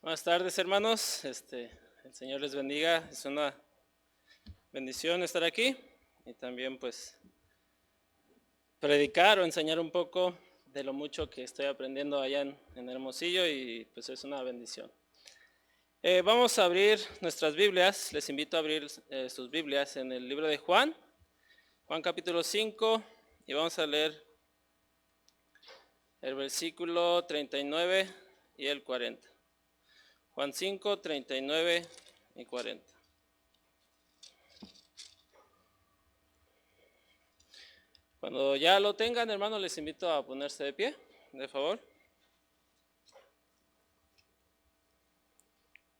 Buenas tardes, hermanos. El Señor les bendiga. Es una bendición estar aquí y también pues predicar o enseñar un poco de lo mucho que estoy aprendiendo allá en Hermosillo y pues es una bendición. Vamos a abrir nuestras Biblias. Les invito a abrir sus Biblias en el libro de Juan, Juan capítulo 5, y vamos a leer el versículo 39 y el 40. Juan 5, 39 y 40. Cuando ya lo tengan, hermanos, les invito a ponerse de pie, de favor.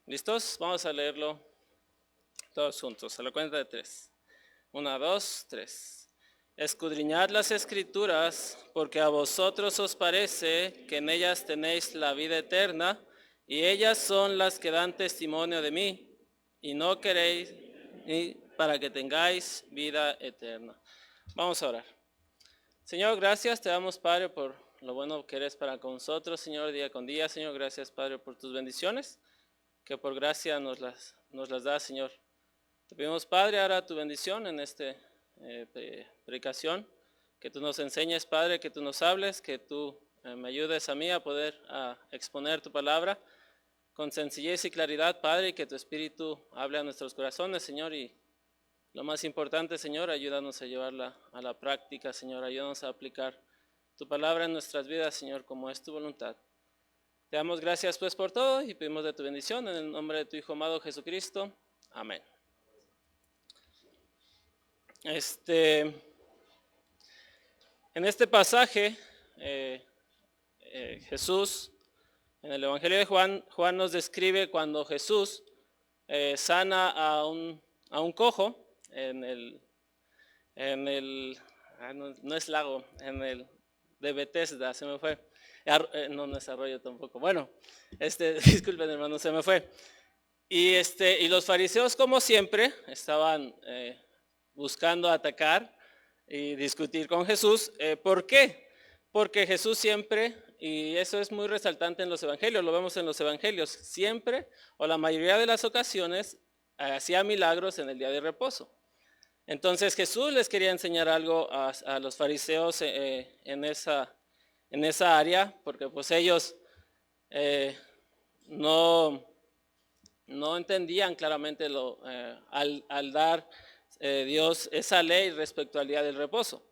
¿Listos? Vamos a leerlo todos juntos, a la cuenta de 3. 1, 2, 3. Escudriñad las Escrituras, porque a vosotros os parece que en ellas tenéis la vida eterna, y ellas son las que dan testimonio de mí, y no queréis ni para que tengáis vida eterna. Vamos a orar. Señor, gracias te damos, Padre, por lo bueno que eres para con nosotros, Señor, día con día. Señor, gracias, Padre, por tus bendiciones, que por gracia nos las das, Señor. Te pedimos, Padre, ahora tu bendición en esta predicación, que tú nos enseñes, Padre, que tú nos hables, que tú me ayudes a mí a poder exponer tu palabra con sencillez y claridad, Padre, y que tu Espíritu hable a nuestros corazones, Señor, y lo más importante, Señor, ayúdanos a llevarla a la práctica, Señor, ayúdanos a aplicar tu palabra en nuestras vidas, Señor, como es tu voluntad. Te damos gracias pues por todo y pedimos de tu bendición en el nombre de tu Hijo amado Jesucristo. Amén. En este pasaje, Jesús, en el Evangelio de Juan, Juan nos describe cuando Jesús sana a un cojo no es lago, de Bethesda, se me fue. No es arroyo tampoco. Bueno, disculpen, hermano, se me fue. Y los fariseos, como siempre, estaban buscando atacar y discutir con Jesús. ¿Por qué? Porque Jesús siempre, y eso es muy resaltante en los evangelios, lo vemos en los evangelios, siempre o la mayoría de las ocasiones hacía milagros en el día de reposo. Entonces Jesús les quería enseñar algo a los fariseos en esa área, porque pues ellos no entendían claramente al dar Dios esa ley respecto al día del reposo.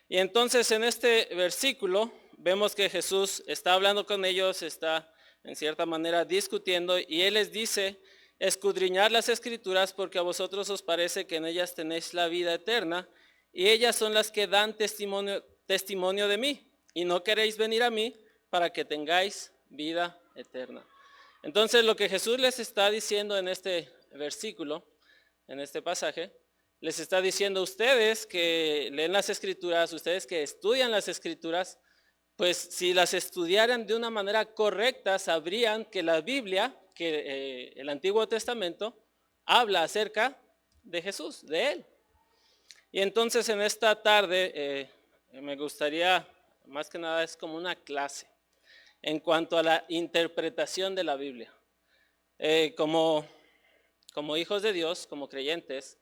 Y entonces en este versículo vemos que Jesús está hablando con ellos, está en cierta manera discutiendo, y Él les dice: escudriñad las Escrituras, porque a vosotros os parece que en ellas tenéis la vida eterna, y ellas son las que dan testimonio de mí, y no queréis venir a mí para que tengáis vida eterna. Entonces lo que Jesús les está diciendo en este versículo, en este pasaje, les está diciendo: ustedes que leen las Escrituras, ustedes que estudian las Escrituras, pues si las estudiaran de una manera correcta, sabrían que la Biblia, que el Antiguo Testamento, habla acerca de Jesús, de Él. Y entonces en esta tarde me gustaría, más que nada es como una clase en cuanto a la interpretación de la Biblia. Como hijos de Dios, como creyentes,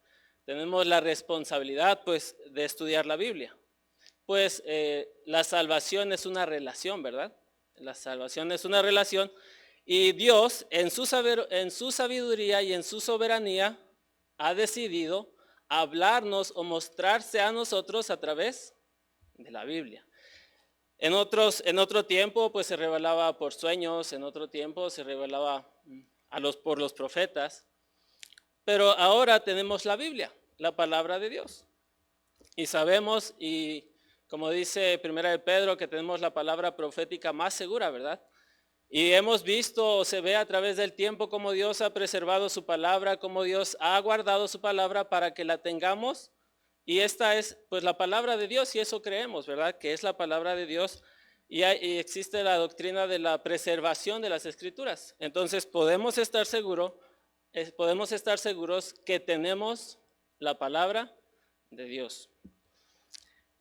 tenemos la responsabilidad pues de estudiar la Biblia. Pues la salvación es una relación, ¿verdad? La salvación es una relación, y Dios en su sabiduría y en su soberanía ha decidido hablarnos o mostrarse a nosotros a través de la Biblia. En otro tiempo pues se revelaba por sueños, en otro tiempo se revelaba por los profetas, pero ahora tenemos la Biblia, la palabra de Dios. Y sabemos, y como dice Primera de Pedro, que tenemos la palabra profética más segura, ¿verdad? Y hemos visto, se ve a través del tiempo, cómo Dios ha preservado su palabra, cómo Dios ha guardado su palabra para que la tengamos. Y esta es pues la palabra de Dios, y eso creemos, ¿verdad? Que es la palabra de Dios, y existe la doctrina de la preservación de las Escrituras. Entonces podemos estar seguros que tenemos la palabra de Dios.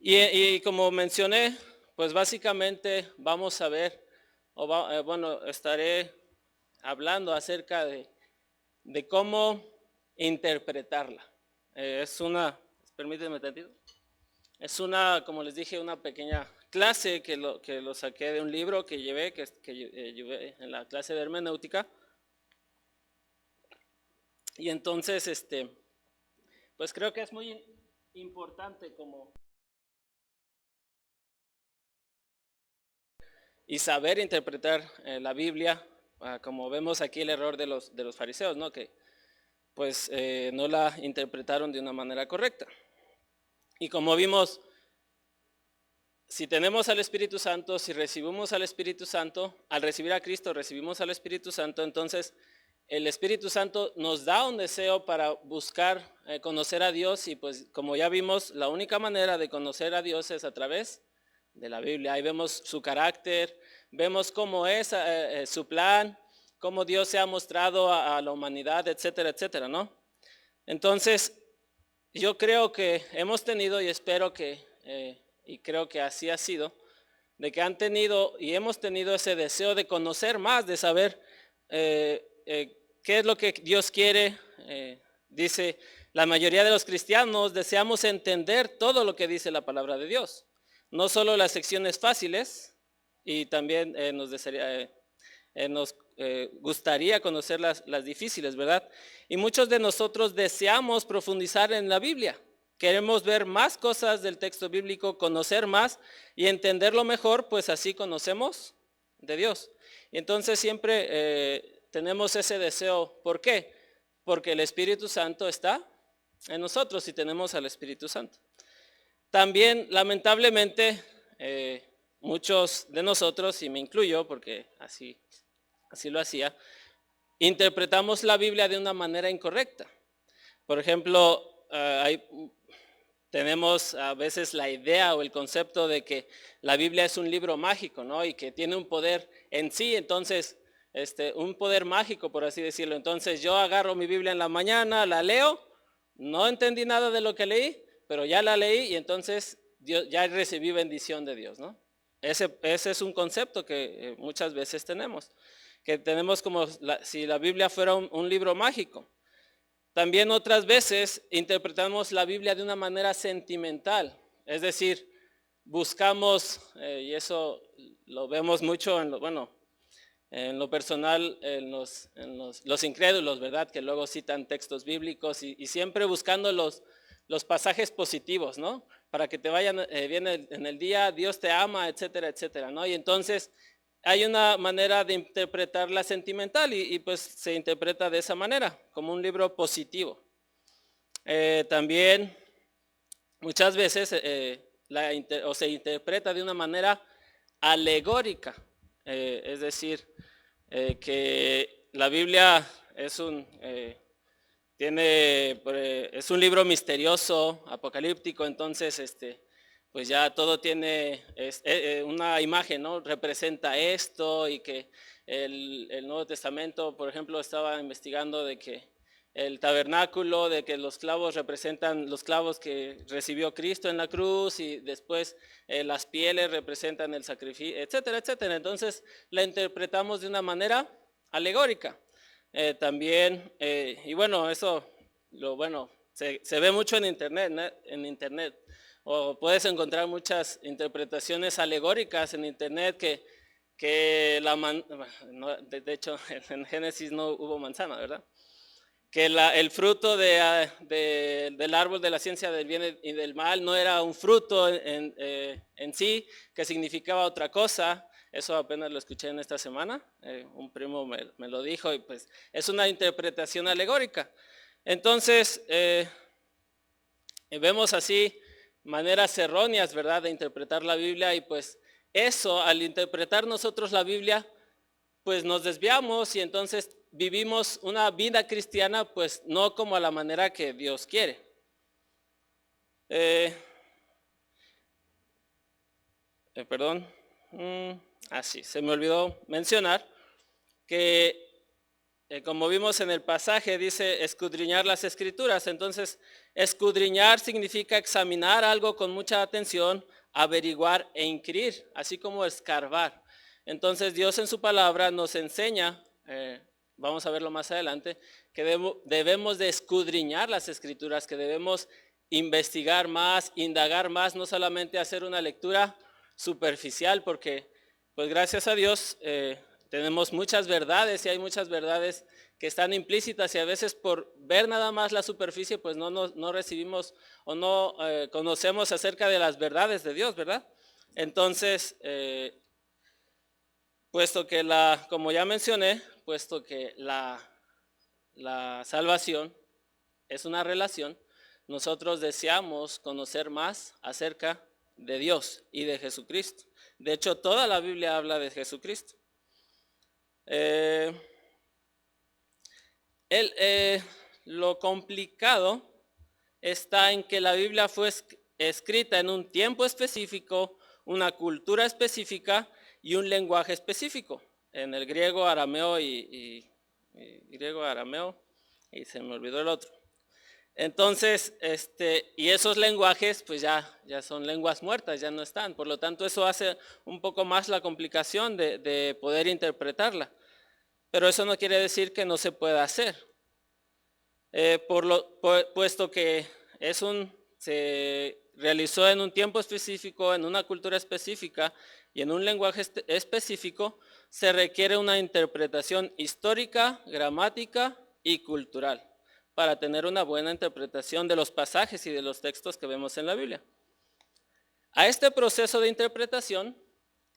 Y como mencioné, pues básicamente vamos a ver, estaré hablando acerca de cómo interpretarla. Permíteme tantito. Es como les dije, una pequeña clase que lo saqué de un libro que llevé en la clase de hermenéutica. Y entonces, pues creo que es muy importante y saber interpretar la Biblia, como vemos aquí el error de los fariseos, ¿no? Que pues no la interpretaron de una manera correcta. Y como vimos, si tenemos al Espíritu Santo, si recibimos al Espíritu Santo, al recibir a Cristo recibimos al Espíritu Santo, entonces el Espíritu Santo nos da un deseo para buscar conocer a Dios, y pues como ya vimos, la única manera de conocer a Dios es a través de la Biblia. Ahí vemos su carácter, vemos cómo es su plan, cómo Dios se ha mostrado a la humanidad, etcétera, etcétera, ¿no? Entonces, yo creo que hemos tenido, y espero que, y creo que así ha sido, de que han tenido y hemos tenido ese deseo de conocer más, de saber qué es lo que Dios quiere. Dice, la mayoría de los cristianos deseamos entender todo lo que dice la palabra de Dios, no solo las secciones fáciles, y también nos gustaría conocer las difíciles, ¿verdad? Y muchos de nosotros deseamos profundizar en la Biblia. Queremos ver más cosas del texto bíblico, conocer más y entenderlo mejor, pues así conocemos de Dios. Y entonces siempre tenemos ese deseo. ¿Por qué? Porque el Espíritu Santo está en nosotros y tenemos al Espíritu Santo. También, lamentablemente, muchos de nosotros, y me incluyo porque así lo hacía, interpretamos la Biblia de una manera incorrecta. Por ejemplo, tenemos a veces la idea o el concepto de que la Biblia es un libro mágico, ¿no? Y que tiene un poder en sí, entonces, un poder mágico, por así decirlo. Entonces yo agarro mi Biblia en la mañana, la leo, no entendí nada de lo que leí, pero ya la leí y entonces ya recibí bendición de Dios, ¿no? Ese es un concepto que muchas veces tenemos, que tenemos como si la Biblia fuera un libro mágico. También otras veces interpretamos la Biblia de una manera sentimental, es decir, buscamos, y eso lo vemos mucho en lo personal, en los incrédulos, ¿verdad? Que luego citan textos bíblicos y siempre buscando los pasajes positivos, ¿no? Para que te vayan bien en el día, Dios te ama, etcétera, etcétera, ¿no? Y entonces hay una manera de interpretarla sentimental y pues se interpreta de esa manera, como un libro positivo. También muchas veces se interpreta de una manera alegórica, es decir, que la Biblia es un libro misterioso, apocalíptico, entonces pues ya todo tiene una imagen, ¿no? Representa esto, y que el Nuevo Testamento, por ejemplo, estaba investigando de que el tabernáculo, de que los clavos representan los clavos que recibió Cristo en la cruz, y después las pieles representan el sacrificio, etcétera, etcétera. Entonces la interpretamos de una manera alegórica. También, y bueno, eso se ve mucho en internet, o puedes encontrar muchas interpretaciones alegóricas en internet de hecho en Génesis no hubo manzana, ¿verdad? Que el fruto del árbol de la ciencia del bien y del mal no era un fruto en sí, que significaba otra cosa. Eso apenas lo escuché en esta semana, un primo me lo dijo, y pues es una interpretación alegórica. Entonces, vemos así maneras erróneas, ¿verdad?, de interpretar la Biblia, y pues eso, al interpretar nosotros la Biblia, pues nos desviamos y entonces vivimos una vida cristiana pues no como a la manera que Dios quiere. Se me olvidó mencionar que como vimos en el pasaje, dice escudriñar las escrituras. Entonces, escudriñar significa examinar algo con mucha atención, averiguar e inquirir, así como escarbar. Entonces, Dios en su palabra nos enseña vamos a verlo más adelante, que debemos de escudriñar las escrituras, que debemos investigar más, indagar más, no solamente hacer una lectura superficial, porque pues gracias a Dios tenemos muchas verdades y hay muchas verdades que están implícitas y a veces por ver nada más la superficie pues no recibimos o no conocemos acerca de las verdades de Dios, ¿verdad? Entonces, puesto que como ya mencioné, puesto que la salvación es una relación, nosotros deseamos conocer más acerca de Dios y de Jesucristo. De hecho, toda la Biblia habla de Jesucristo. Lo complicado está en que la Biblia fue escrita en un tiempo específico, una cultura específica y un lenguaje específico, en el griego, arameo y se me olvidó el otro. Entonces, y esos lenguajes pues ya son lenguas muertas, ya no están. Por lo tanto, eso hace un poco más la complicación de poder interpretarla. Pero eso no quiere decir que no se pueda hacer. Puesto que se realizó en un tiempo específico, en una cultura específica y en un lenguaje específico, se requiere una interpretación histórica, gramática y cultural para tener una buena interpretación de los pasajes y de los textos que vemos en la Biblia. A este proceso de interpretación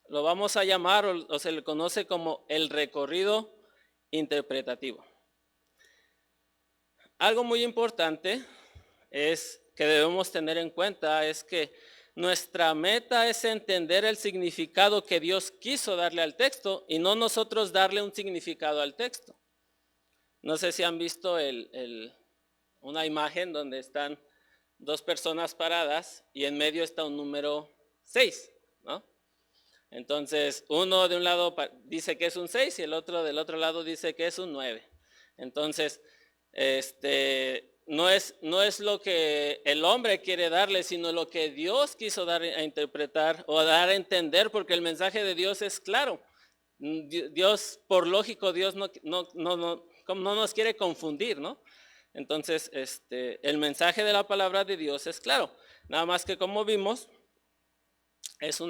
lo vamos a llamar o se le conoce como el recorrido interpretativo. Algo muy importante es que debemos tener en cuenta es que nuestra meta es entender el significado que Dios quiso darle al texto y no nosotros darle un significado al texto. No sé si han visto una imagen donde están dos personas paradas y en medio está un número 6, ¿no? Entonces, uno de un lado dice que es un 6 y el otro del otro lado dice que es un 9. Entonces, no es lo que el hombre quiere darle, sino lo que Dios quiso dar a interpretar o dar a entender, porque el mensaje de Dios es claro. Dios, por lógico, Dios no nos quiere confundir, ¿no? Entonces, el mensaje de la palabra de Dios es claro. Nada más que como vimos, es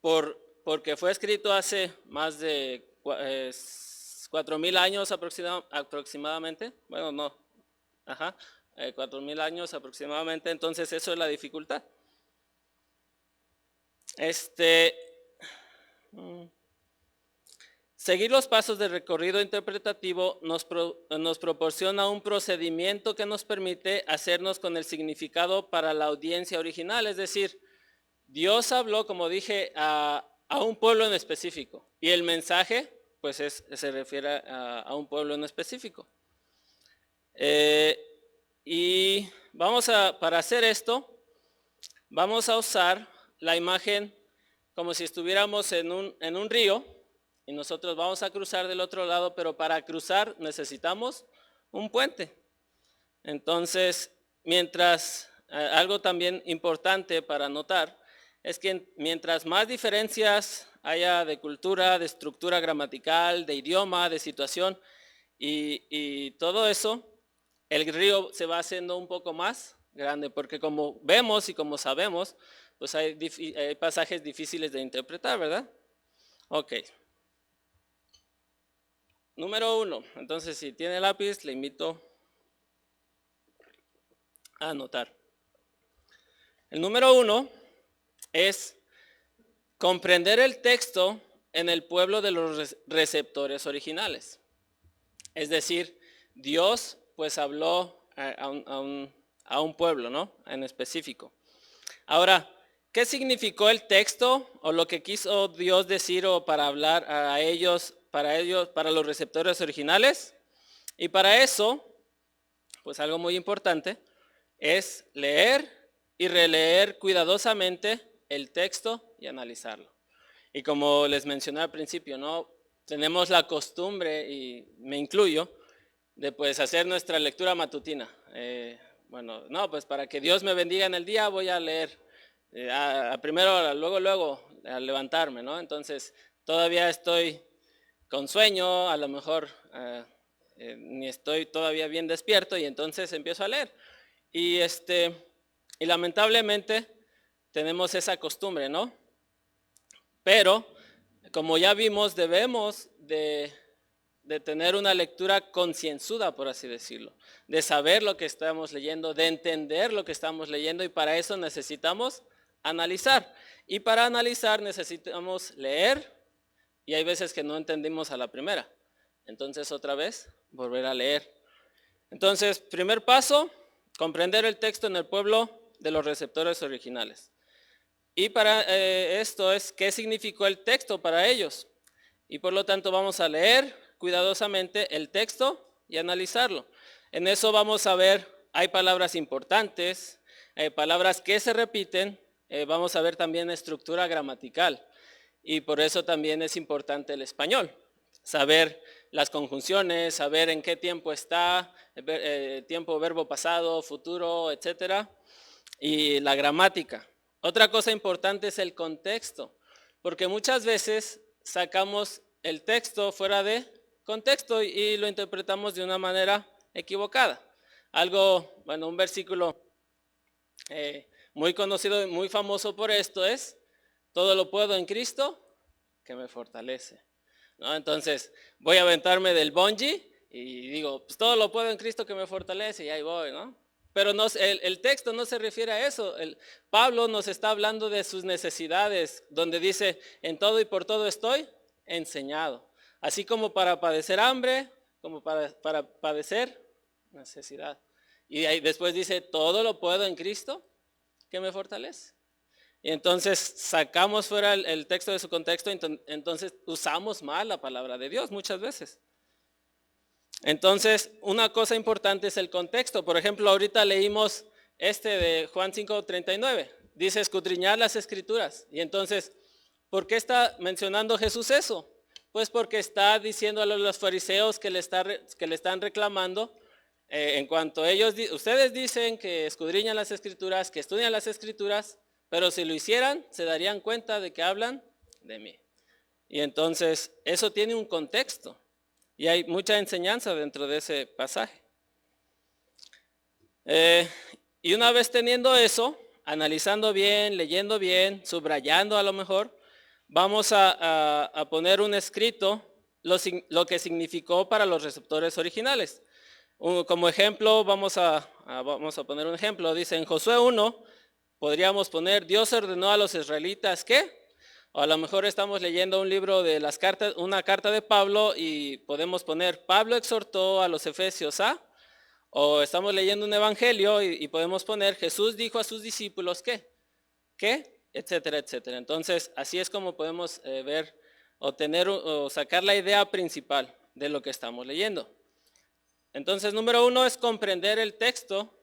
porque fue escrito hace más de 4,000 años aproximadamente. Bueno, no. 4,000 años aproximadamente. Entonces, eso es la dificultad. Seguir los pasos de recorrido interpretativo nos proporciona un procedimiento que nos permite hacernos con el significado para la audiencia original. Es decir, Dios habló, como dije, a un pueblo en específico. Y el mensaje, pues se refiere a un pueblo en específico. Y para hacer esto, vamos a usar la imagen como si estuviéramos en un río y nosotros vamos a cruzar del otro lado, pero para cruzar necesitamos un puente. Entonces, algo también importante para notar es que mientras más diferencias haya de cultura, de estructura gramatical, de idioma, de situación y todo eso, el río se va haciendo un poco más grande, porque como vemos y como sabemos, pues hay pasajes difíciles de interpretar, ¿verdad? Ok. Número 1. Entonces, si tiene lápiz, le invito a anotar. El número 1 es comprender el texto en el pueblo de los receptores originales. Es decir, Dios pues habló a un pueblo, ¿no? En específico. Ahora, ¿qué significó el texto o lo que quiso Dios decir o para hablar a ellos, para los receptores originales? Y para eso, pues algo muy importante es leer y releer cuidadosamente el texto y analizarlo. Y como les mencioné al principio, ¿no? Tenemos la costumbre, y me incluyo, de pues hacer nuestra lectura matutina. Pues para que Dios me bendiga en el día voy a leer primero, luego al levantarme, ¿no? Entonces todavía estoy con sueño, a lo mejor ni estoy todavía bien despierto y entonces empiezo a leer. Y lamentablemente tenemos esa costumbre, ¿no? Pero, como ya vimos, debemos de tener una lectura concienzuda, por así decirlo, de saber lo que estamos leyendo, de entender lo que estamos leyendo, y para eso necesitamos analizar. Y para analizar necesitamos leer, y hay veces que no entendimos a la primera. Entonces otra vez, volver a leer. Entonces, primer paso, comprender el texto en el pueblo de los receptores originales. Y para esto es qué significó el texto para ellos. Y por lo tanto vamos a leer cuidadosamente el texto y analizarlo. En eso vamos a ver, hay palabras importantes, palabras que se repiten, vamos a ver también estructura gramatical. Y por eso también es importante el español. Saber las conjunciones, saber en qué tiempo está, tiempo, verbo pasado, futuro, etcétera. Y la gramática. Otra cosa importante es el contexto, porque muchas veces sacamos el texto fuera de contexto y lo interpretamos de una manera equivocada. Un versículo muy conocido y muy famoso por esto es: todo lo puedo en Cristo que me fortalece, ¿no? Entonces voy a aventarme del bungee y digo, pues todo lo puedo en Cristo que me fortalece, y ahí voy, ¿no? Pero el texto no se refiere a eso. Pablo nos está hablando de sus necesidades, donde dice, en todo y por todo estoy enseñado. Así como para padecer hambre, como para padecer necesidad. Y ahí después dice, todo lo puedo en Cristo que me fortalece. Y entonces sacamos fuera el texto de su contexto, entonces usamos mal la palabra de Dios muchas veces. Entonces, una cosa importante es el contexto. Por ejemplo, ahorita leímos de Juan 5:39. Dice, escudriñar las escrituras. Y entonces, ¿por qué está mencionando Jesús eso? Pues porque está diciendo a los fariseos que le están reclamando, en cuanto ustedes dicen que escudriñan las escrituras, que estudian las escrituras, pero si lo hicieran, se darían cuenta de que hablan de mí. Y entonces, eso tiene un contexto. Y hay mucha enseñanza dentro de ese pasaje. Y una vez teniendo eso, analizando bien, leyendo bien, subrayando a lo mejor, vamos a poner un escrito lo que significó para los receptores originales. Como ejemplo, vamos a poner un ejemplo. Dice en Josué 1, podríamos poner, Dios ordenó a los israelitas ¿qué? O a lo mejor estamos leyendo un libro de las cartas, una carta de Pablo, y podemos poner, Pablo exhortó a los efesios a, o estamos leyendo un evangelio y podemos poner, Jesús dijo a sus discípulos ¿qué? Etcétera, etcétera. Entonces, así es como podemos ver o sacar la idea principal de lo que estamos leyendo. Entonces, número 1 es comprender el texto,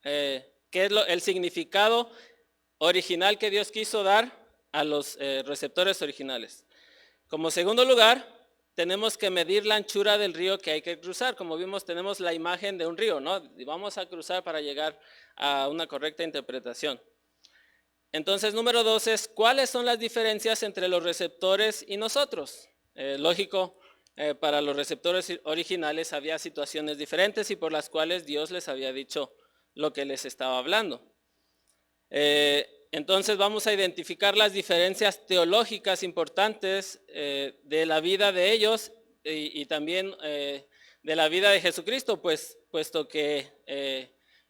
que es el significado original que Dios quiso dar a los receptores originales. Como segundo lugar, tenemos que medir la anchura del río que hay que cruzar. Como vimos, tenemos la imagen de un río, ¿no? Y vamos a cruzar para llegar a una correcta interpretación. Entonces, número 2 es, ¿cuáles son las diferencias entre los receptores y nosotros? Lógico, para los receptores originales había situaciones diferentes y por las cuales Dios les había dicho lo que les estaba hablando. Entonces vamos a identificar las diferencias teológicas importantes de la vida de ellos y también de la vida de Jesucristo, puesto que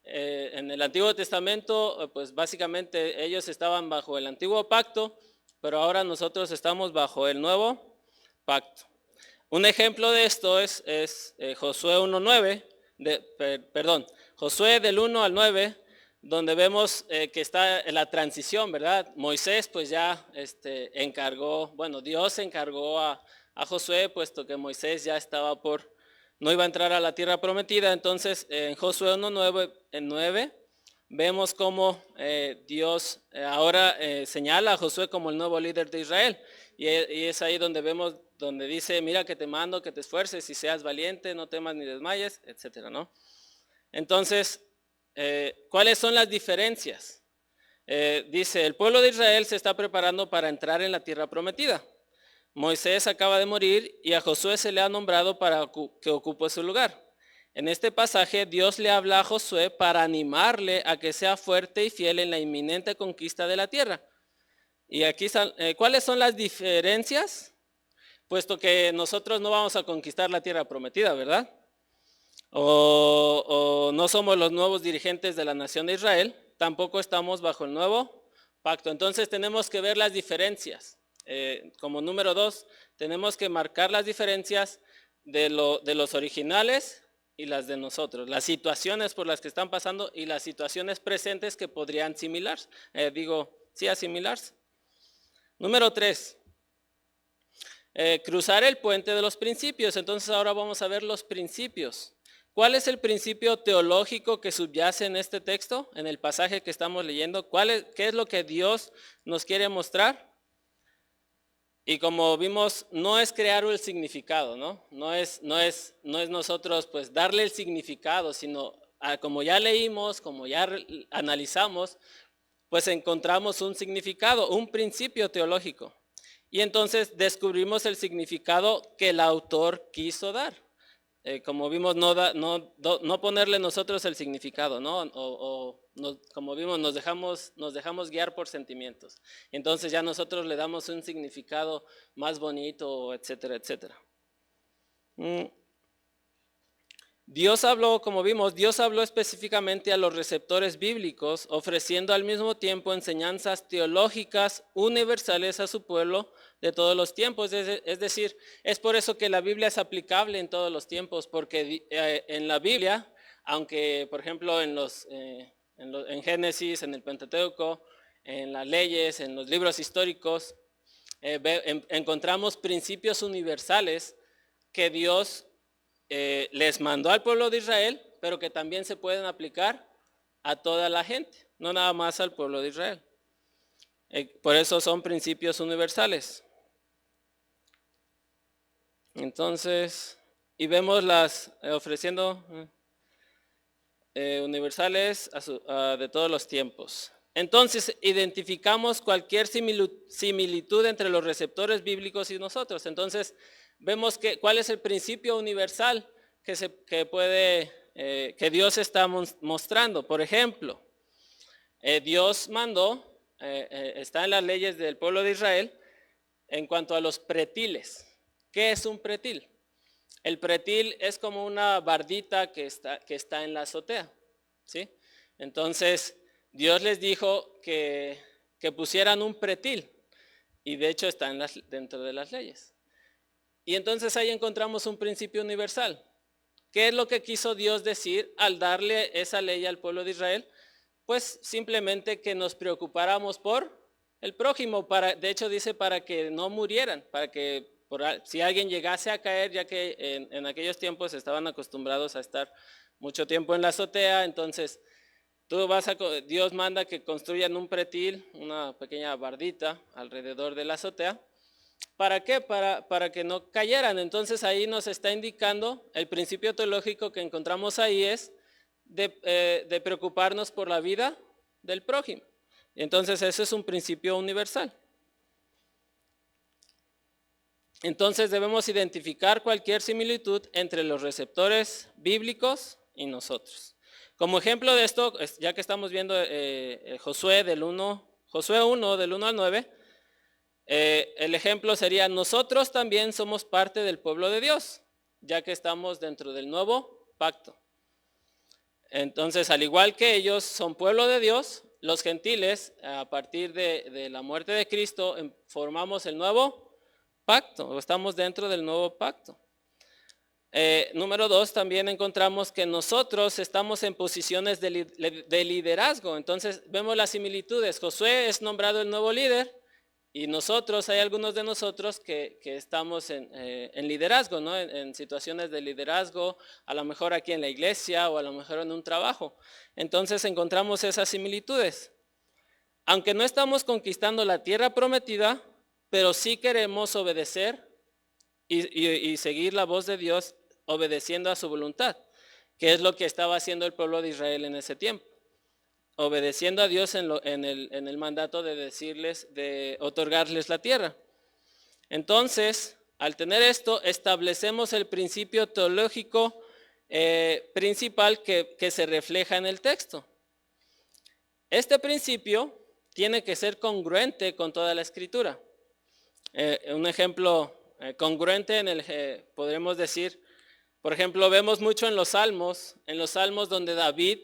en el Antiguo Testamento, pues básicamente ellos estaban bajo el Antiguo Pacto, pero ahora nosotros estamos bajo el Nuevo Pacto. Un ejemplo de esto es Josué 1:9, Josué del 1 al 9, donde vemos que está la transición, ¿verdad? Moisés pues ya Dios encargó a Josué, puesto que Moisés ya no iba a entrar a la tierra prometida. Entonces en Josué 1:9 vemos cómo Dios ahora señala a Josué como el nuevo líder de Israel. Y es ahí donde vemos, donde dice, mira que te mando, que te esfuerces y seas valiente, no temas ni desmayes, etcétera, ¿no? Entonces, ¿cuáles son las diferencias? Dice, el pueblo de Israel se está preparando para entrar en la tierra prometida. Moisés acaba de morir y a Josué se le ha nombrado para que ocupe su lugar. En este pasaje Dios le habla a Josué para animarle a que sea fuerte y fiel en la inminente conquista de la tierra. Y aquí, ¿cuáles son las diferencias? Puesto que nosotros no vamos a conquistar la tierra prometida, ¿verdad? O no somos los nuevos dirigentes de la nación de Israel, tampoco estamos bajo el nuevo pacto. Entonces tenemos que ver las diferencias. Como número 2, tenemos que marcar las diferencias de los originales y las de nosotros, las situaciones por las que están pasando y las situaciones presentes que podrían asimilarse. Número 3, cruzar el puente de los principios. Entonces ahora vamos a ver los principios. ¿Cuál es el principio teológico que subyace en este texto, en el pasaje que estamos leyendo? ¿Qué es lo que Dios nos quiere mostrar? Y como vimos, no es crear el significado, ¿no? No es nosotros pues darle el significado, sino como ya leímos, como ya analizamos, pues encontramos un significado, un principio teológico. Y entonces descubrimos el significado que el autor quiso dar. Como vimos, no ponerle nosotros el significado, ¿no? Como vimos, nos dejamos guiar por sentimientos. Entonces ya nosotros le damos un significado más bonito, etcétera, etcétera. Dios habló, como vimos, Dios habló específicamente a los receptores bíblicos, ofreciendo al mismo tiempo enseñanzas teológicas universales a su pueblo de todos los tiempos. Es decir, es por eso que la Biblia es aplicable en todos los tiempos, porque en la Biblia, aunque por ejemplo en Génesis, en el Pentateuco, en las leyes, en los libros históricos, encontramos principios universales que Dios les mandó al pueblo de Israel, pero que también se pueden aplicar a toda la gente, no nada más al pueblo de Israel. Por eso son principios universales. Entonces, y vemos las ofreciendo universales de todos los tiempos. Entonces, identificamos cualquier similitud entre los receptores bíblicos y nosotros. Entonces, vemos cuál es el principio universal que Dios está mostrando. Por ejemplo, Dios mandó, está en las leyes del pueblo de Israel, en cuanto a los pretiles. ¿Qué es un pretil? El pretil es como una bardita que está en la azotea, ¿sí? Entonces, Dios les dijo que pusieran un pretil, y de hecho está dentro de las leyes. Y entonces ahí encontramos un principio universal. ¿Qué es lo que quiso Dios decir al darle esa ley al pueblo de Israel? Pues simplemente que nos preocupáramos por el prójimo. De hecho dice para que no murieran, para que si alguien llegase a caer, ya que en aquellos tiempos estaban acostumbrados a estar mucho tiempo en la azotea. Entonces Dios manda que construyan un pretil, una pequeña bardita alrededor de la azotea. ¿Para qué? Para que no cayeran. Entonces ahí nos está indicando el principio teológico que encontramos ahí es de preocuparnos por la vida del prójimo. Entonces ese es un principio universal. Entonces debemos identificar cualquier similitud entre los receptores bíblicos y nosotros. Como ejemplo de esto, ya que estamos viendo Josué 1 del 1 al 9, el ejemplo sería: nosotros también somos parte del pueblo de Dios, ya que estamos dentro del nuevo pacto. Entonces, al igual que ellos son pueblo de Dios, los gentiles, a partir de la muerte de Cristo, formamos el nuevo pacto, o estamos dentro del nuevo pacto. Número 2, también encontramos que nosotros estamos en posiciones de liderazgo. Entonces, vemos las similitudes. Josué es nombrado el nuevo líder. Y hay algunos de nosotros que estamos en liderazgo, ¿no? En situaciones de liderazgo, a lo mejor aquí en la iglesia o a lo mejor en un trabajo. Entonces encontramos esas similitudes. Aunque no estamos conquistando la tierra prometida, pero sí queremos obedecer y seguir la voz de Dios obedeciendo a su voluntad, que es lo que estaba haciendo el pueblo de Israel en ese tiempo. Obedeciendo a Dios en el mandato de decirles, de otorgarles la tierra. Entonces, al tener esto, establecemos el principio teológico principal que se refleja en el texto. Este principio tiene que ser congruente con toda la Escritura. Un ejemplo congruente podremos decir, por ejemplo, vemos mucho en los Salmos donde David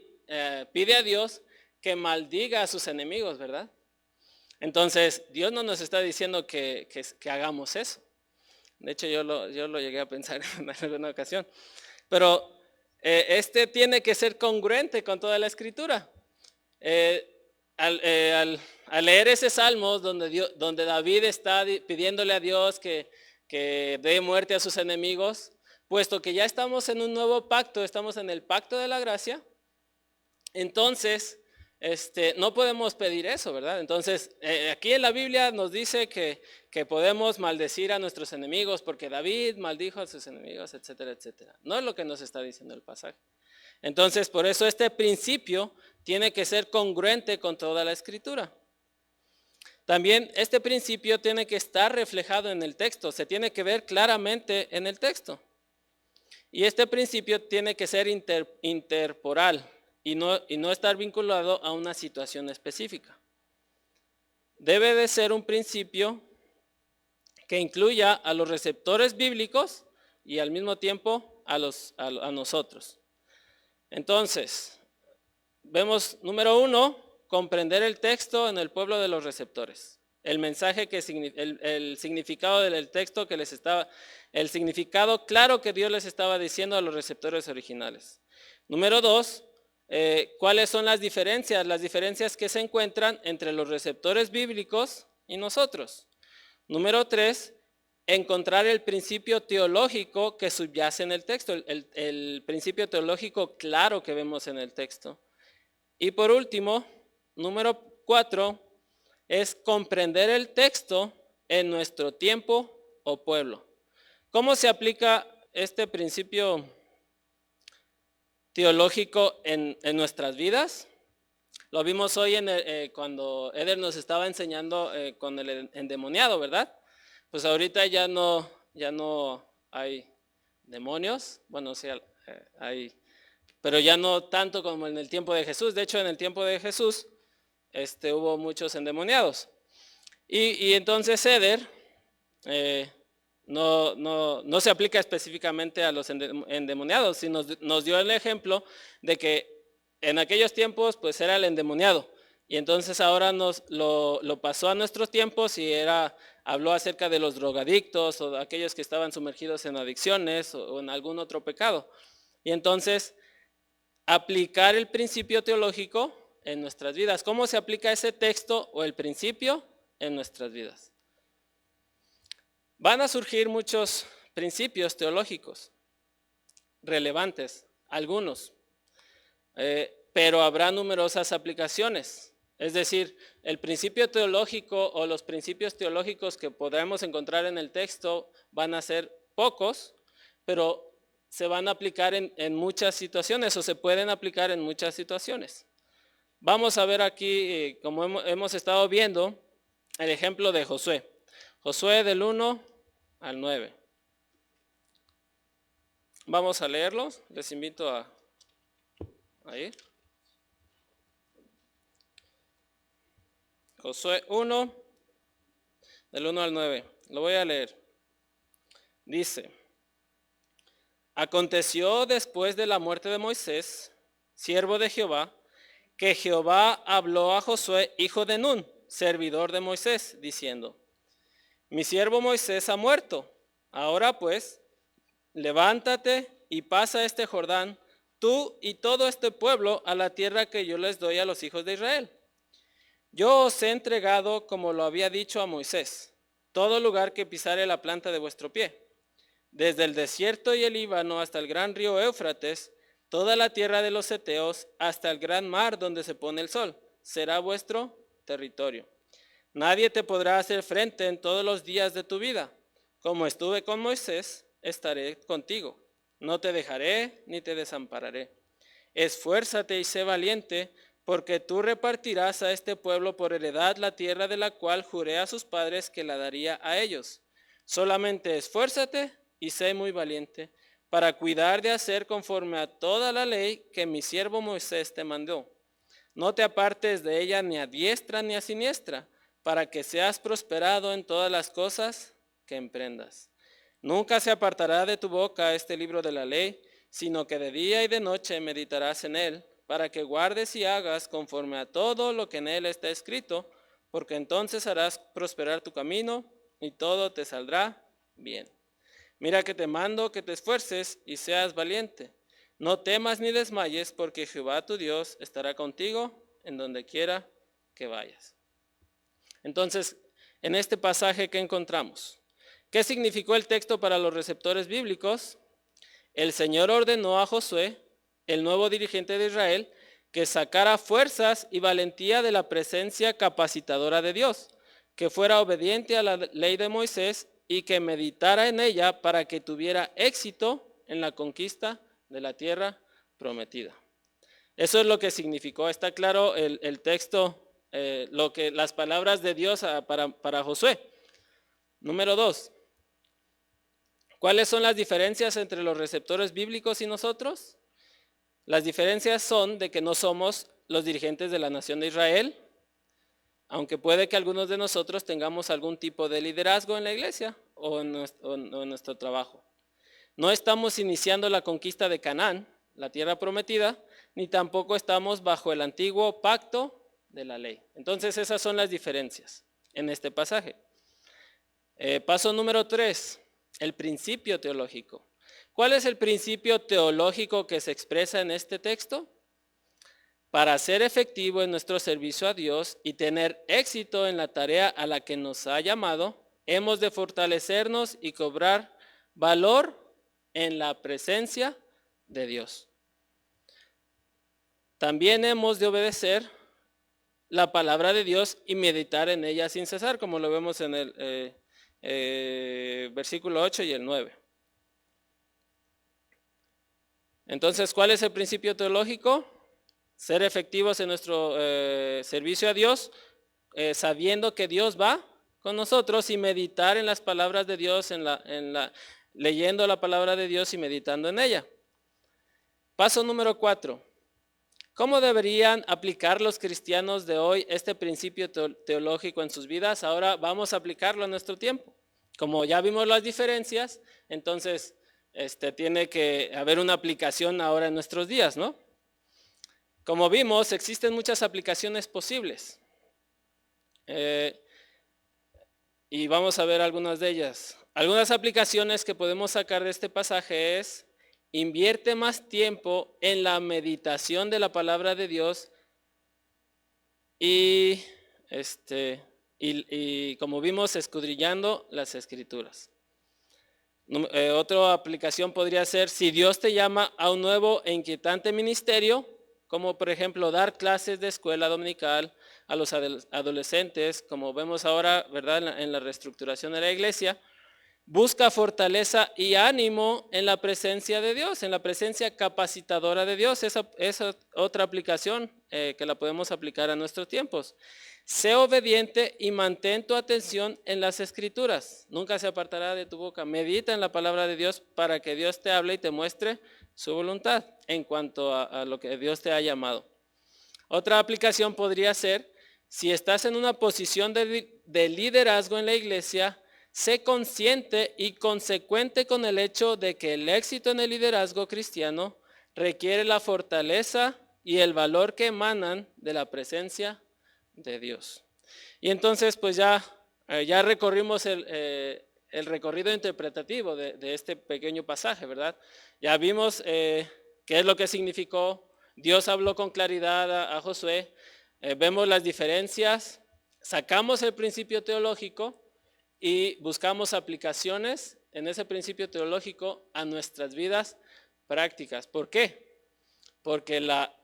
pide a Dios que maldiga a sus enemigos, ¿verdad? Entonces, Dios no nos está diciendo que hagamos eso. De hecho, yo lo llegué a pensar en alguna ocasión. Pero este tiene que ser congruente con toda la Escritura. Al leer ese Salmos donde David está pidiéndole a Dios que dé muerte a sus enemigos, puesto que ya estamos en un nuevo pacto, estamos en el pacto de la gracia, entonces no podemos pedir eso, ¿verdad? Entonces, aquí en la Biblia nos dice que podemos maldecir a nuestros enemigos porque David maldijo a sus enemigos, etcétera, etcétera. No es lo que nos está diciendo el pasaje. Entonces, por eso este principio tiene que ser congruente con toda la Escritura. También este principio tiene que estar reflejado en el texto, se tiene que ver claramente en el texto. Y este principio tiene que ser intertemporal y no estar vinculado a una situación específica. Debe de ser un principio que incluya a los receptores bíblicos y al mismo tiempo a nosotros. Entonces, vemos, número 1, comprender el texto en el pueblo de los receptores. El mensaje el significado del texto el significado claro que Dios les estaba diciendo a los receptores originales. Número 2, ¿cuáles son las diferencias? Las diferencias que se encuentran entre los receptores bíblicos y nosotros. Número 3, encontrar el principio teológico que subyace en el texto, el principio teológico claro que vemos en el texto. Y por último, número 4, es comprender el texto en nuestro tiempo o pueblo. ¿Cómo se aplica este principio teológico en nuestras vidas? Lo vimos hoy cuando Eder nos estaba enseñando con el endemoniado, ¿verdad? Pues ahorita ya no hay demonios, bueno, sí hay, pero ya no tanto como en el tiempo de Jesús. De hecho, en el tiempo de Jesús hubo muchos endemoniados. Y entonces Eder no se aplica específicamente a los endemoniados, sino nos dio el ejemplo de que en aquellos tiempos pues era el endemoniado. Y entonces ahora lo pasó a nuestros tiempos y habló acerca de los drogadictos o de aquellos que estaban sumergidos en adicciones o en algún otro pecado. Y entonces aplicar el principio teológico en nuestras vidas. ¿Cómo se aplica ese texto o el principio en nuestras vidas? Van a surgir muchos principios teológicos relevantes, algunos, pero habrá numerosas aplicaciones. Es decir, el principio teológico o los principios teológicos que podremos encontrar en el texto van a ser pocos, pero se van a aplicar en muchas situaciones o se pueden aplicar en muchas situaciones. Vamos a ver aquí, como hemos estado viendo, el ejemplo de Josué. Josué del 1 al 9. Vamos a leerlos, les invito a ir. Josué 1, del 1 al 9. Lo voy a leer. Dice: aconteció después de la muerte de Moisés, siervo de Jehová, que Jehová habló a Josué, hijo de Nun, servidor de Moisés, diciendo: mi siervo Moisés ha muerto. Ahora pues, levántate y pasa este Jordán, tú y todo este pueblo, a la tierra que yo les doy a los hijos de Israel. Yo os he entregado, como lo había dicho a Moisés, todo lugar que pisare la planta de vuestro pie, desde el desierto y el Líbano hasta el gran río Éufrates, toda la tierra de los heteos, hasta el gran mar donde se pone el sol, será vuestro territorio. Nadie te podrá hacer frente en todos los días de tu vida. Como estuve con Moisés, estaré contigo. No te dejaré ni te desampararé. Esfuérzate y sé valiente, porque tú repartirás a este pueblo por heredad la tierra de la cual juré a sus padres que la daría a ellos. Solamente esfuérzate y sé muy valiente para cuidar de hacer conforme a toda la ley que mi siervo Moisés te mandó. No te apartes de ella ni a diestra ni a siniestra, para que seas prosperado en todas las cosas que emprendas. Nunca se apartará de tu boca este libro de la ley, sino que de día y de noche meditarás en él, para que guardes y hagas conforme a todo lo que en él está escrito, porque entonces harás prosperar tu camino y todo te saldrá bien. Mira que te mando que te esfuerces y seas valiente. No temas ni desmayes, porque Jehová tu Dios estará contigo en donde quiera que vayas. Entonces, en este pasaje, ¿qué encontramos? ¿Qué significó el texto para los receptores bíblicos? El Señor ordenó a Josué, el nuevo dirigente de Israel, que sacara fuerzas y valentía de la presencia capacitadora de Dios, que fuera obediente a la ley de Moisés y que meditara en ella para que tuviera éxito en la conquista de la tierra prometida. Eso es lo que significó. Está claro el texto, las palabras de Dios para Josué. Número 2. ¿Cuáles son las diferencias entre los receptores bíblicos y nosotros? Las diferencias son de que no somos los dirigentes de la nación de Israel, aunque puede que algunos de nosotros tengamos algún tipo de liderazgo en la iglesia o en nuestro trabajo. No estamos iniciando la conquista de Canaán, la tierra prometida, ni tampoco estamos bajo el antiguo pacto de la ley. Entonces esas son las diferencias en este pasaje. Paso número 3, el principio teológico. ¿Cuál es el principio teológico que se expresa en este texto? Para ser efectivo en nuestro servicio a Dios y tener éxito en la tarea a la que nos ha llamado, hemos de fortalecernos y cobrar valor en la presencia de Dios. También hemos de obedecer la palabra de Dios y meditar en ella sin cesar, como lo vemos en el versículo 8 y el 9. Entonces, ¿cuál es el principio teológico? Ser efectivos en nuestro servicio a Dios, sabiendo que Dios va con nosotros y meditar en las palabras de Dios, leyendo la palabra de Dios y meditando en ella. Paso número 4. ¿Cómo deberían aplicar los cristianos de hoy este principio teológico en sus vidas? Ahora vamos a aplicarlo en nuestro tiempo. Como ya vimos las diferencias, entonces tiene que haber una aplicación ahora en nuestros días, ¿no? Como vimos, existen muchas aplicaciones posibles. Y vamos a ver algunas de ellas. Algunas aplicaciones que podemos sacar de este pasaje es: invierte más tiempo en la meditación de la palabra de Dios y como vimos, escudriñando las escrituras. Otra aplicación podría ser: si Dios te llama a un nuevo e inquietante ministerio, como por ejemplo dar clases de escuela dominical a los adolescentes, como vemos ahora, ¿verdad?, en la reestructuración de la iglesia, busca fortaleza y ánimo en la presencia de Dios, en la presencia capacitadora de Dios. Esa es otra aplicación que la podemos aplicar a nuestros tiempos. Sé obediente y mantén tu atención en las escrituras. Nunca se apartará de tu boca. Medita en la palabra de Dios para que Dios te hable y te muestre su voluntad en cuanto a lo que Dios te ha llamado. Otra aplicación podría ser: si estás en una posición de liderazgo en la iglesia, sé consciente y consecuente con el hecho de que el éxito en el liderazgo cristiano requiere la fortaleza y el valor que emanan de la presencia de Dios. Y entonces pues ya recorrimos el recorrido interpretativo de este pequeño pasaje, ¿verdad? Ya vimos qué es lo que significó. Dios habló con claridad a Josué. Vemos las diferencias, sacamos el principio teológico y buscamos aplicaciones en ese principio teológico a nuestras vidas prácticas. ¿Por qué? Porque la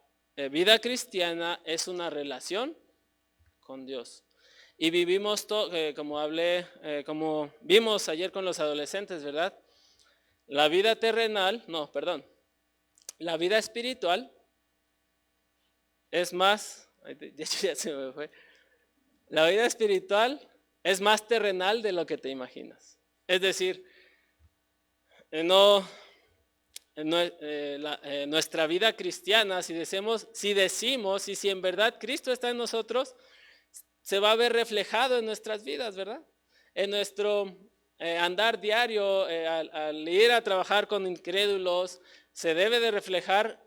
vida cristiana es una relación con Dios. Y vivimos como vimos ayer con los adolescentes, ¿verdad? La vida espiritual es más, de hecho ya se me fue. La vida espiritual es más terrenal de lo que te imaginas. Es decir, no, nuestra vida cristiana, si decimos y si en verdad Cristo está en nosotros, se va a ver reflejado en nuestras vidas, ¿verdad? En nuestro andar diario, al ir a trabajar con incrédulos, se debe de reflejar,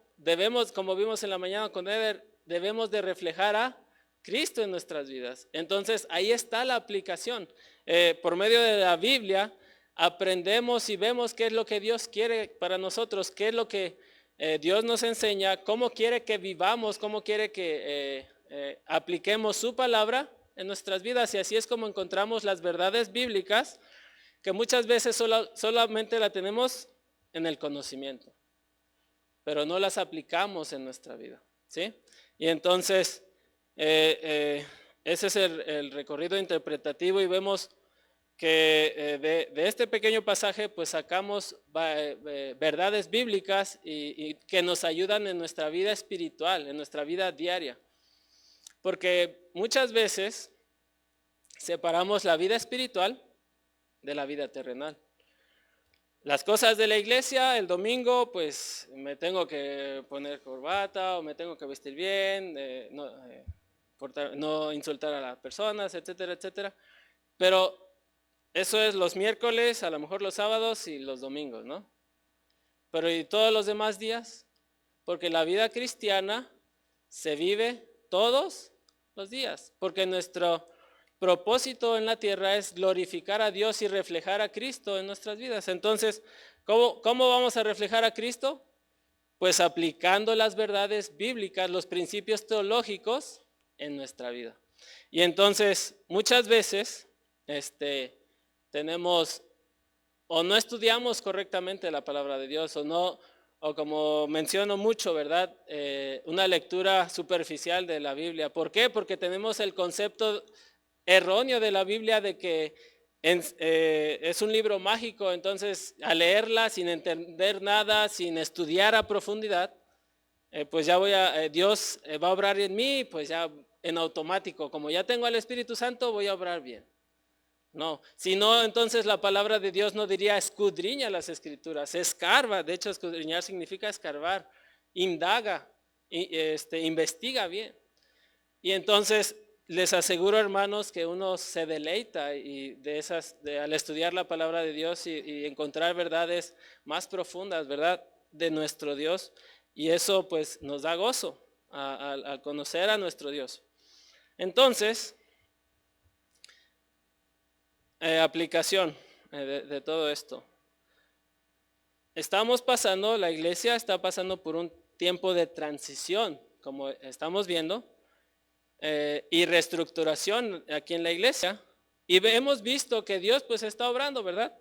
como vimos en la mañana con Eder, debemos de reflejar a Cristo en nuestras vidas. Entonces, ahí está la aplicación. Por medio de la Biblia, aprendemos y vemos qué es lo que Dios quiere para nosotros, qué es lo que Dios nos enseña, cómo quiere que vivamos, cómo quiere que apliquemos su palabra en nuestras vidas, y así es como encontramos las verdades bíblicas que muchas veces solamente la tenemos en el conocimiento, pero no las aplicamos en nuestra vida, ¿sí? Y entonces ese es el recorrido interpretativo, y vemos que de este pequeño pasaje pues sacamos verdades bíblicas y que nos ayudan en nuestra vida espiritual, en nuestra vida diaria. Porque muchas veces separamos la vida espiritual de la vida terrenal. Las cosas de la iglesia, el domingo, pues me tengo que poner corbata o me tengo que vestir bien, no insultar a las personas, etcétera, etcétera. Pero eso es los miércoles, a lo mejor los sábados y los domingos, ¿no? Pero ¿y todos los demás días? Porque la vida cristiana se vive todos los días, porque nuestro propósito en la tierra es glorificar a Dios y reflejar a Cristo en nuestras vidas. Entonces, ¿cómo vamos a reflejar a Cristo? Pues aplicando las verdades bíblicas, los principios teológicos en nuestra vida. Y entonces, muchas veces, tenemos o no estudiamos correctamente la palabra de Dios, o como menciono mucho, ¿verdad? Una lectura superficial de la Biblia. ¿Por qué? Porque tenemos el concepto erróneo de la Biblia de que es un libro mágico, entonces al leerla sin entender nada, sin estudiar a profundidad, pues ya Dios va a obrar en mí, pues ya en automático, como ya tengo al Espíritu Santo, voy a obrar bien. No, si no, entonces la palabra de Dios no diría escudriña las escrituras, escarba. De hecho, escudriñar significa escarbar, indaga, investiga bien. Y entonces les aseguro, hermanos, que uno se deleita y al estudiar la palabra de Dios y encontrar verdades más profundas, ¿verdad?, de nuestro Dios. Y eso pues nos da gozo al conocer a nuestro Dios. Entonces, aplicación de todo esto. La iglesia está pasando por un tiempo de transición, como estamos viendo, y reestructuración aquí en la iglesia. Y hemos visto que Dios pues está obrando, ¿verdad?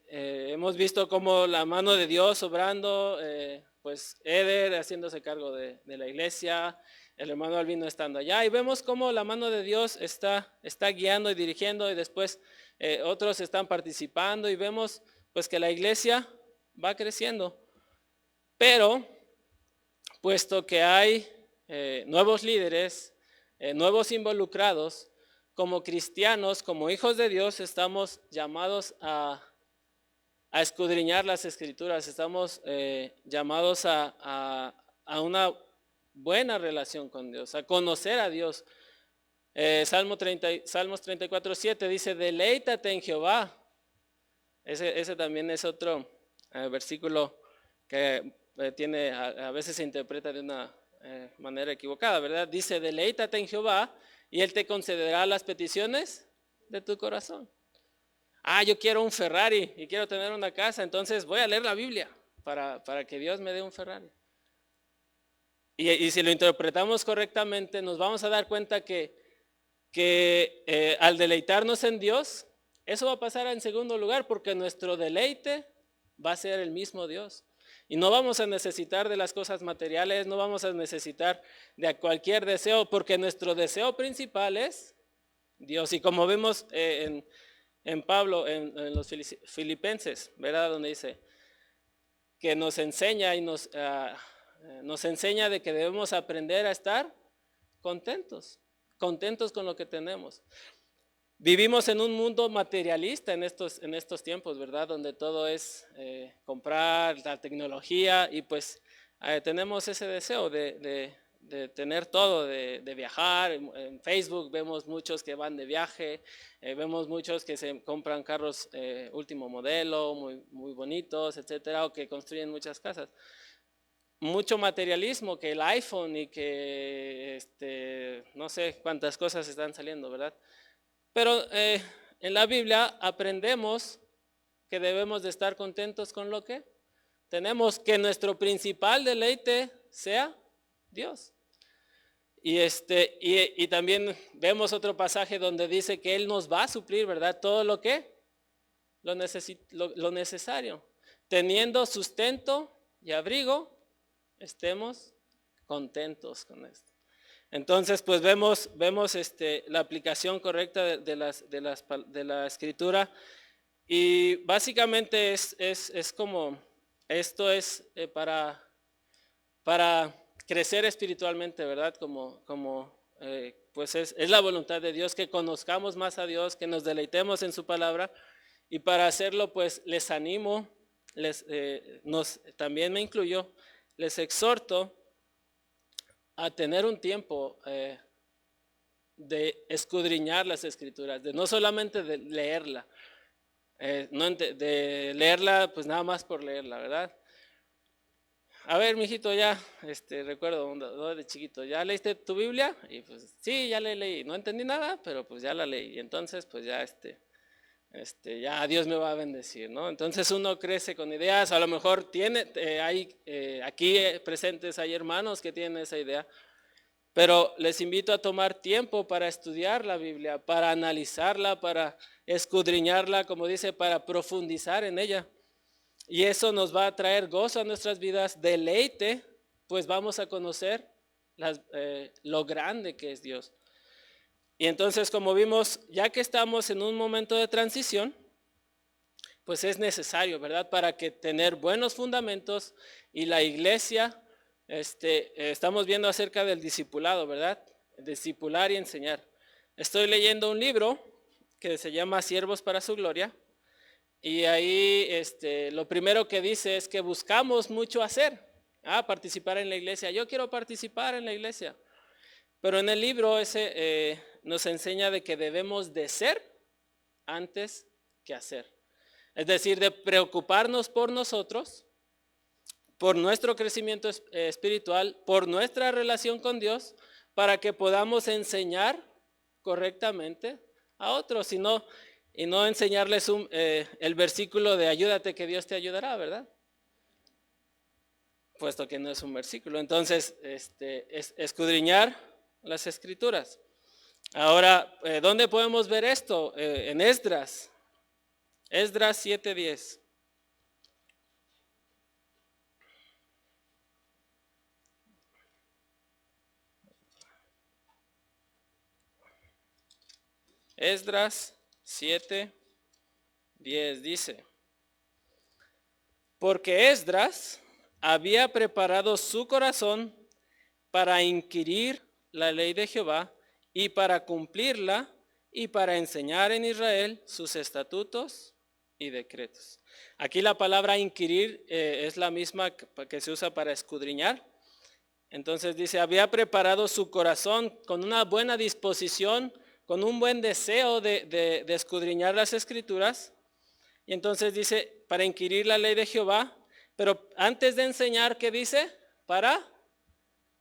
Hemos visto como la mano de Dios obrando, pues Eder haciéndose cargo de la iglesia, el hermano Albino estando allá, y vemos cómo la mano de Dios está guiando y dirigiendo, y después otros están participando, y vemos pues que la iglesia va creciendo. Pero puesto que hay nuevos líderes, nuevos involucrados, como cristianos, como hijos de Dios, estamos llamados a escudriñar las escrituras, estamos llamados a una buena relación con Dios, a conocer a Dios. Salmos 34:7 dice, deleítate en Jehová. Ese también es otro versículo que a veces se interpreta de una manera equivocada, ¿verdad? Dice, deleítate en Jehová y Él te concederá las peticiones de tu corazón. Yo quiero un Ferrari y quiero tener una casa, entonces voy a leer la Biblia para que Dios me dé un Ferrari. Y si lo interpretamos correctamente, nos vamos a dar cuenta que al deleitarnos en Dios, eso va a pasar en segundo lugar, porque nuestro deleite va a ser el mismo Dios. Y no vamos a necesitar de las cosas materiales, no vamos a necesitar de cualquier deseo, porque nuestro deseo principal es Dios. Y como vemos en Pablo, en los Filipenses, ¿verdad? Donde dice que nos enseña nos enseña de que debemos aprender a estar contentos con lo que tenemos. Vivimos en un mundo materialista en estos tiempos, ¿verdad? Donde todo es comprar, la tecnología y pues tenemos ese deseo de tener todo, de viajar. En Facebook vemos muchos que van de viaje, vemos muchos que se compran carros último modelo, muy, muy bonitos, etcétera, o que construyen muchas casas. Mucho materialismo, que el iPhone y que no sé cuántas cosas están saliendo, ¿verdad? Pero en la Biblia aprendemos que debemos de estar contentos con lo que tenemos, que nuestro principal deleite sea Dios. Y también vemos otro pasaje donde dice que Él nos va a suplir, ¿verdad? Todo lo necesario. Teniendo sustento y abrigo, estemos contentos con esto. Entonces, pues vemos la aplicación correcta de la escritura y básicamente es como, esto es para crecer espiritualmente, ¿verdad? Pues es la voluntad de Dios que conozcamos más a Dios, que nos deleitemos en su palabra y para hacerlo, pues les animo, también me incluyo, les exhorto a tener un tiempo de escudriñar las escrituras, de no solamente de leerla, de leerla pues nada más por leerla, ¿verdad? A ver, mijito, ya, recuerdo de chiquito, ¿ya leíste tu Biblia? Y pues sí, ya la leí, no entendí nada, pero pues ya la leí, y entonces pues ya ya Dios me va a bendecir, ¿no? Entonces uno crece con ideas, a lo mejor aquí presentes hay hermanos que tienen esa idea, pero les invito a tomar tiempo para estudiar la Biblia, para analizarla, para escudriñarla, como dice, para profundizar en ella. Y eso nos va a traer gozo a nuestras vidas, deleite, pues vamos a conocer lo grande que es Dios. Y entonces, como vimos, ya que estamos en un momento de transición, pues es necesario, ¿verdad? Para que tener buenos fundamentos y la iglesia, estamos viendo acerca del discipulado, ¿verdad? Discipular y enseñar. Estoy leyendo un libro que se llama Siervos para su Gloria y ahí lo primero que dice es que buscamos mucho hacer, participar en la iglesia. Yo quiero participar en la iglesia, pero en el libro ese nos enseña de que debemos de ser antes que hacer. Es decir, de preocuparnos por nosotros, por nuestro crecimiento espiritual, por nuestra relación con Dios, para que podamos enseñar correctamente a otros y no enseñarles el versículo de ayúdate que Dios te ayudará, ¿verdad? Puesto que no es un versículo. Entonces, es escudriñar las escrituras. Ahora, ¿dónde podemos ver esto? En Esdras. Esdras 7:10. Esdras 7:10 dice, porque Esdras había preparado su corazón para inquirir la ley de Jehová y para cumplirla y para enseñar en Israel sus estatutos y decretos. Aquí la palabra inquirir es la misma que se usa para escudriñar. Entonces dice, había preparado su corazón con una buena disposición, con un buen deseo de escudriñar las escrituras. Y entonces dice, para inquirir la ley de Jehová, pero antes de enseñar, ¿qué dice? Para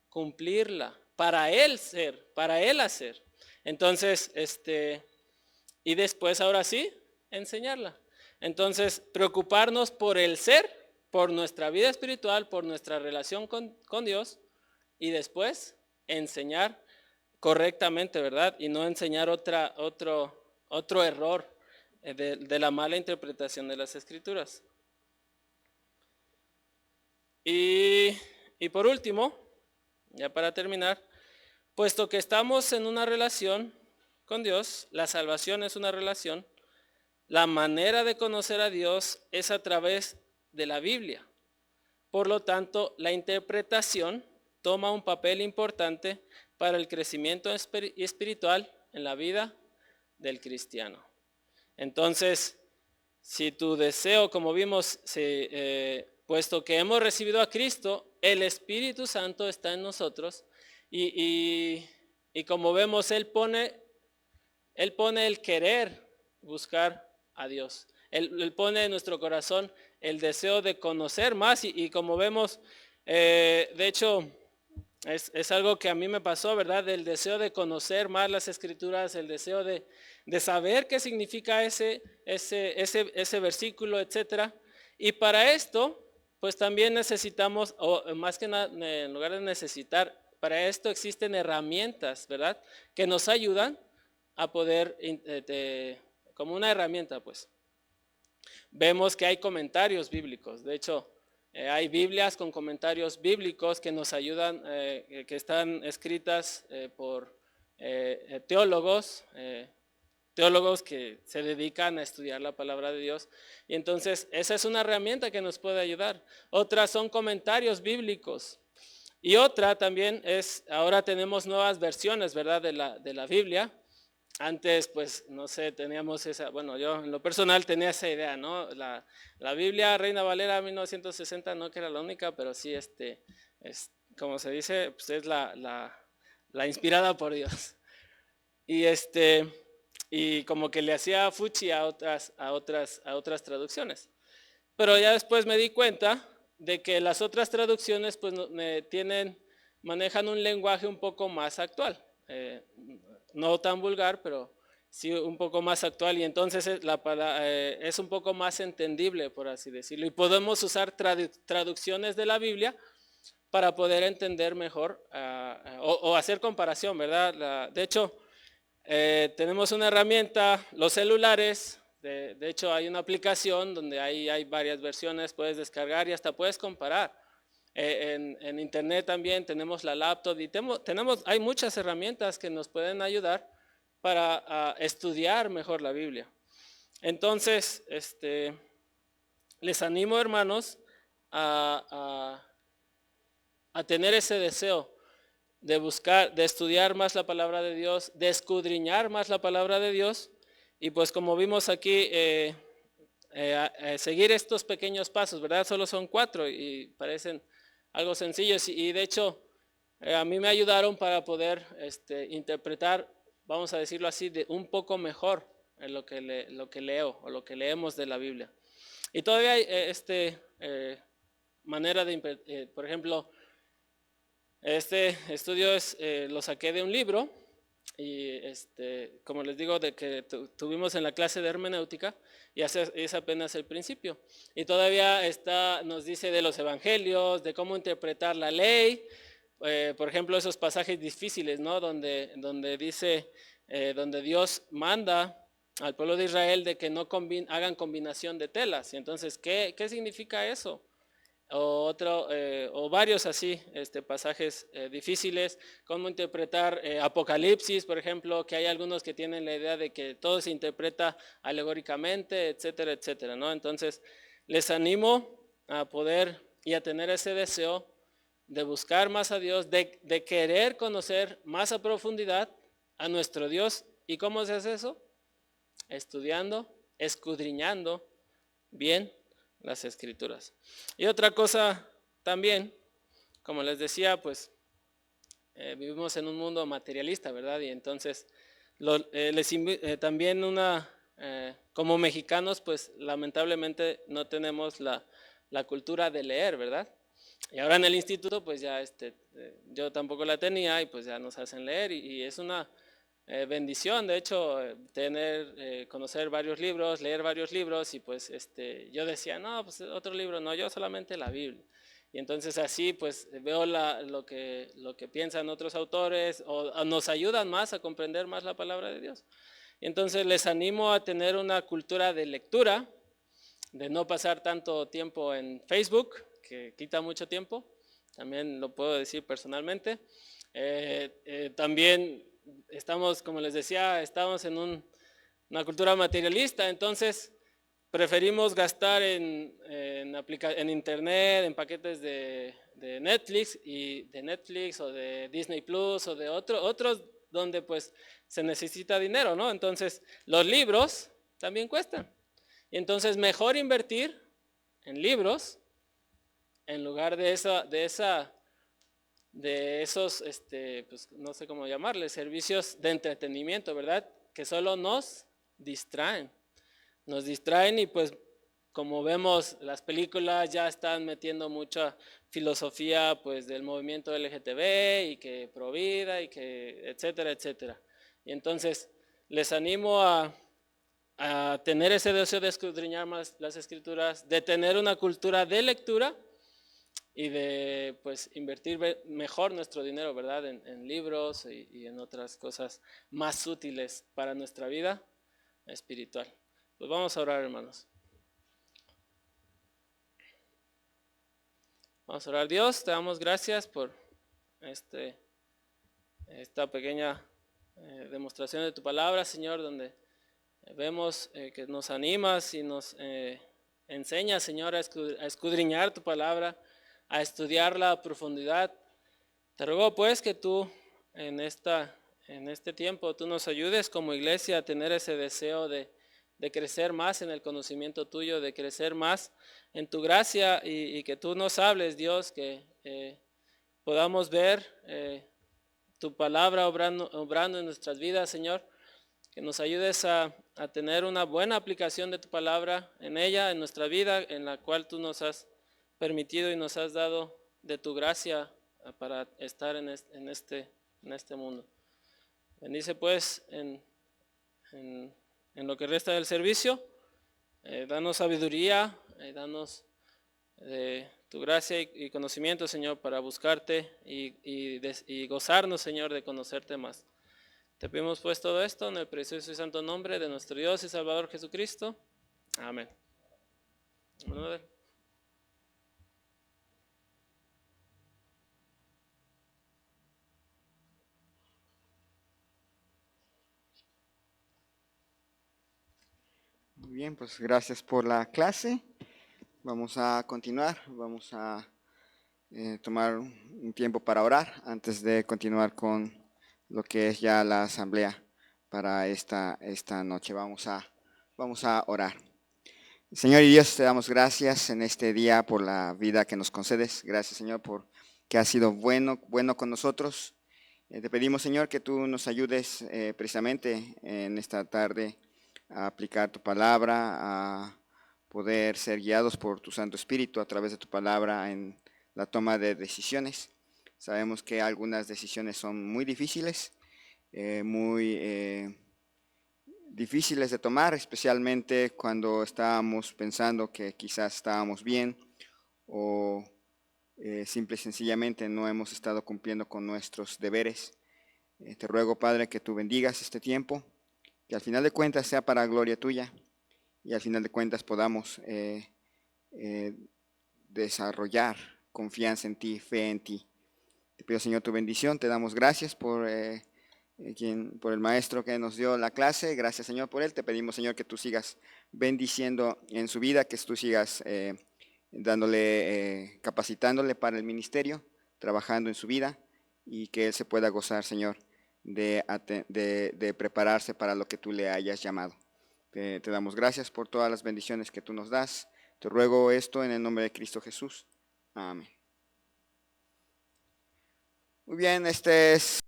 cumplirla, para él ser, para él hacer. Entonces, y después ahora sí, enseñarla. Entonces, preocuparnos por el ser, por nuestra vida espiritual, por nuestra relación con Dios y después enseñar correctamente, ¿verdad? Y no enseñar otro error de la mala interpretación de las escrituras. Y por último, ya para terminar, puesto que estamos en una relación con Dios, la salvación es una relación, la manera de conocer a Dios es a través de la Biblia. Por lo tanto, la interpretación toma un papel importante para el crecimiento espiritual en la vida del cristiano. Entonces, si tu deseo, como vimos, puesto que hemos recibido a Cristo, el Espíritu Santo está en nosotros y como vemos, Él pone el querer buscar a Dios. Él pone en nuestro corazón el deseo de conocer más y como vemos, de hecho, es algo que a mí me pasó, ¿verdad? El deseo de conocer más las Escrituras, el deseo de saber qué significa ese versículo, etcétera. Y para esto, pues también necesitamos, o más que nada, en lugar de necesitar, para esto existen herramientas, ¿verdad? Que nos ayudan a poder, como una herramienta, pues. Vemos que hay comentarios bíblicos. De hecho, hay Biblias con comentarios bíblicos que nos ayudan, que están escritas por teólogos que se dedican a estudiar la palabra de Dios. Y entonces esa es una herramienta que nos puede ayudar. Otras son comentarios bíblicos. Y otra también es, ahora tenemos nuevas versiones, ¿verdad? De la Biblia. Antes, pues, no sé, teníamos esa, bueno, yo en lo personal tenía esa idea, ¿no? La Biblia Reina Valera 1960, no que era la única, pero sí, es, como se dice, pues es la inspirada por Dios. Y como que le hacía fuchi a otras traducciones. Pero ya después me di cuenta de que las otras traducciones, pues, manejan un lenguaje un poco más actual. No tan vulgar, pero sí un poco más actual y entonces es un poco más entendible, por así decirlo. Y podemos usar traducciones de la Biblia para poder entender mejor o hacer comparación, ¿verdad? De hecho, tenemos una herramienta, los celulares, de hecho hay una aplicación donde hay varias versiones, puedes descargar y hasta puedes comparar. En internet también tenemos la laptop y hay muchas herramientas que nos pueden ayudar para estudiar mejor la Biblia. Entonces, les animo, hermanos, a tener ese deseo de buscar, de estudiar más la palabra de Dios, de escudriñar más la palabra de Dios y pues como vimos aquí, seguir estos pequeños pasos, ¿verdad? Solo son 4 y parecen algo sencillos y de hecho a mí me ayudaron para poder interpretar, vamos a decirlo así, de un poco mejor lo que leo o lo que leemos de la Biblia. Y todavía hay manera de, por ejemplo, este estudio lo saqué de un libro y como les digo, de que tuvimos en la clase de hermenéutica y es apenas el principio. Y todavía nos dice de los evangelios, de cómo interpretar la ley, por ejemplo, esos pasajes difíciles, ¿no? Donde dice, donde Dios manda al pueblo de Israel de que no hagan combinación de telas. Y entonces, ¿qué significa eso? O varios así pasajes difíciles, cómo interpretar Apocalipsis, por ejemplo, que hay algunos que tienen la idea de que todo se interpreta alegóricamente, etcétera, etcétera, ¿no? Entonces, les animo a poder y a tener ese deseo de buscar más a Dios, de querer conocer más a profundidad a nuestro Dios. ¿Y cómo se hace eso? Estudiando, escudriñando bien las Escrituras. Y otra cosa también, como les decía, pues vivimos en un mundo materialista, ¿verdad? Y entonces también como mexicanos, pues lamentablemente no tenemos la cultura de leer, ¿verdad? Y ahora en el instituto, pues ya yo tampoco la tenía y pues ya nos hacen leer y es una bendición, de hecho, conocer varios libros, leer varios libros y pues yo decía, no, pues otro libro, no, yo solamente la Biblia. Y entonces así pues veo lo que piensan otros autores o nos ayudan más a comprender más la palabra de Dios. Y entonces les animo a tener una cultura de lectura, de no pasar tanto tiempo en Facebook, que quita mucho tiempo, también lo puedo decir personalmente. También estamos, como les decía, estamos en una cultura materialista, entonces preferimos gastar en internet, en paquetes de Netflix o de Disney Plus o de otros donde pues se necesita dinero, ¿no? Entonces los libros también cuestan. Y entonces mejor invertir en libros en lugar de esos, pues no sé cómo llamarles, servicios de entretenimiento, ¿verdad? Que solo nos distraen. Nos distraen y pues como vemos las películas ya están metiendo mucha filosofía pues del movimiento LGTB y que pro vida y que etcétera, etcétera. Y entonces les animo a tener ese deseo de escudriñar más las escrituras, de tener una cultura de lectura y de pues invertir mejor nuestro dinero, ¿verdad? En libros y en otras cosas más útiles para nuestra vida espiritual. Pues vamos a orar, hermanos. Vamos a orar. Dios, te damos gracias por esta pequeña demostración de tu palabra, Señor, donde vemos que nos animas y nos enseñas, Señor, a escudriñar tu palabra, a estudiarla a profundidad. Te ruego pues que tú en este tiempo tú nos ayudes como iglesia a tener ese deseo de crecer más en el conocimiento tuyo, de crecer más en tu gracia y que tú nos hables, Dios, que podamos ver tu palabra obrando en nuestras vidas, Señor, que nos ayudes a tener una buena aplicación de tu palabra en ella, en nuestra vida, en la cual tú nos has permitido y nos has dado de tu gracia para estar en este mundo. Bendice pues en lo que resta del servicio, danos sabiduría, danos tu gracia y conocimiento, Señor, para buscarte y gozarnos, Señor, de conocerte más. Te pedimos pues todo esto en el precioso y santo nombre de nuestro Dios y Salvador Jesucristo. Amén. Muy bien, pues gracias por la clase. Vamos a continuar, vamos a tomar un tiempo para orar antes de continuar con lo que es ya la asamblea para esta noche. Vamos a orar. Señor y Dios, te damos gracias en este día por la vida que nos concedes. Gracias, Señor, por que has sido bueno con nosotros. Te pedimos, Señor, que tú nos ayudes precisamente en esta tarde a aplicar tu palabra, a poder ser guiados por tu Santo Espíritu a través de tu palabra en la toma de decisiones. Sabemos que algunas decisiones son muy difíciles, muy difíciles de tomar, especialmente cuando estábamos pensando que quizás estábamos bien o simple y sencillamente no hemos estado cumpliendo con nuestros deberes. Te ruego, Padre, que tú bendigas este tiempo, que al final de cuentas sea para gloria tuya y al final de cuentas podamos desarrollar confianza en ti, fe en ti. Te pido, Señor, tu bendición. Te damos gracias por el maestro que nos dio la clase. Gracias, Señor, por él. Te pedimos, Señor, que tú sigas bendiciendo en su vida, que tú sigas capacitándole para el ministerio, trabajando en su vida y que él se pueda gozar, Señor, de prepararse para lo que tú le hayas llamado. Te damos gracias por todas las bendiciones que tú nos das. Te ruego esto en el nombre de Cristo Jesús. Amén. Muy bien, este es